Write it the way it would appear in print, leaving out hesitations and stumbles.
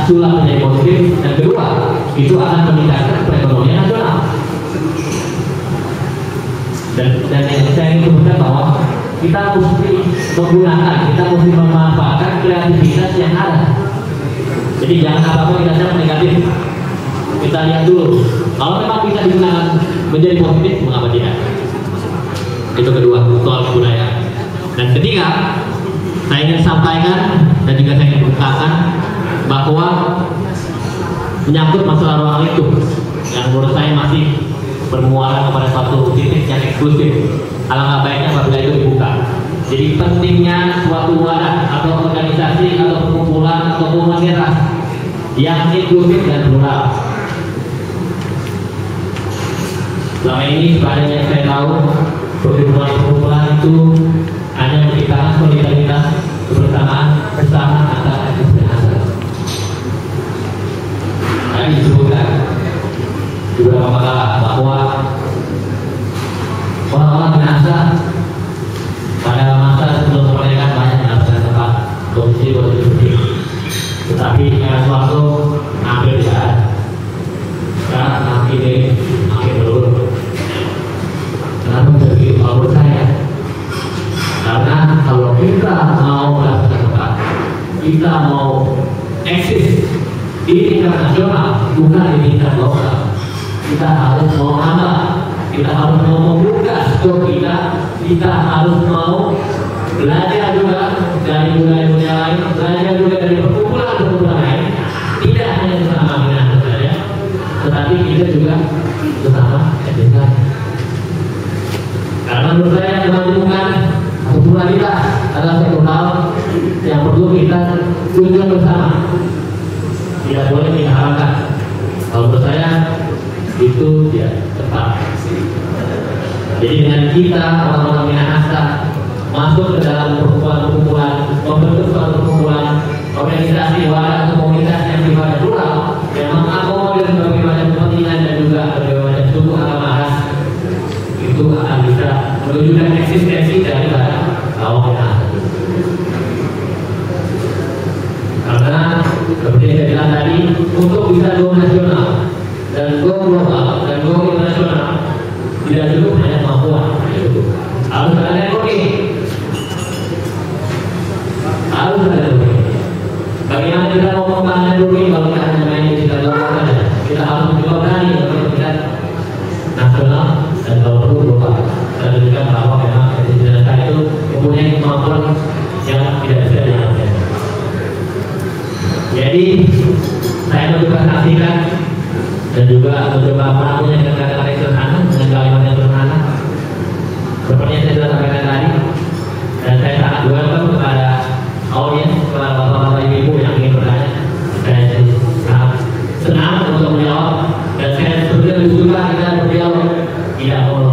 sulap menjadi positif, dan kedua itu akan meningkatkan perekonomian nasional. Dan yang saya ingin sebutkan bahwa kita mesti menggunakan, kita mesti memanfaatkan kreativitas yang ada. Jadi jangan apa-apa kita lihat negatif. Kita lihat dulu, kalau memang bisa digunakan menjadi positif, mengapa tidak? Itu kedua, soal kebudayaan. Dan ketiga, saya ingin sampaikan dan juga saya ingin bukakan bahwa menyangkut masalah ruang lingkup yang menurut saya masih bermuara kepada suatu titik yang eksklusif. Alangkah baiknya apabila itu dibuka. Jadi pentingnya suatu wadah atau organisasi atau perkumpulan atau komunitas yang inklusif dan plural. Selama ini sepanjang yang saya tahu, perkumpulan itu hanya menciptakan solidaritas kebersamaan bersama antara etnis dan agama. Tadi disebutkan di beberapa makalah bahwa orang-orang Minahasa pada masa sebelum kemerdekaan banyak mendapatkan tempat domisili, tetapi era Soeharto hampir tidak ada. Sekarang makin menurun. Kenapa begitu? Kalau menurut saya, karena kalau kita mau mendapatkan tempat, kita mau eksis di tingkat nasional, bukan di tingkat lokal, kita harus mau nambah, kita harus mau membuka skop kita harus mau belajar juga dari budaya-budaya lain, belajar juga dari perkumpulan lain, tidak hanya bersama Minahasa saja, tetapi kita juga bersama etnis lain. Karena menurut saya kemajuan pluralitas adalah satu hal yang perlu kita tujuan bersama, tidak boleh diharapkan. Kalau menurut saya itu tidak tepat. Jadi dengan kita orang-orang Minahasa masuk ke dalam perkumpulan, membentuk suatu perkumpulan, organisasi, wadah atau komunitas yang sifatnya plural, yang mengakomodir berbagai macam kepentingan dan juga berbagai macam suku agama ras, itu akan bisa menunjukkan eksistensi daripada kaum Minahasa. Karena seperti yang saya bilang tadi, untuk bisa go nasional dan go global dan go internasional tidak cukup hanya kemampuan, harus ada ekonomi, harus ada ekonomi. Bagaimana kita mau membangun ekonomi kalau kita hanya main di tingkat lokal saja? Kita harus juga berani untuk tingkat nasional dan kalau perlu global. Dan juga bahwa memang Indonesia itu mempunyai kemampuan yang tidak bisa dilakukan. Jadi saya mencoba saksikan dan juga mencoba melakukannya dengan kata-kata yang sederhana, dengan kalimat yang sederhana seperti yang saya sudah sampaikan tadi. Dan saya sangat welcome kepada audiens, kepada bapak-bapak ibu yang ingin bertanya. Saya sangat senang untuk menjawab, dan saya sebenarnya juga kita berdialog, tidak mau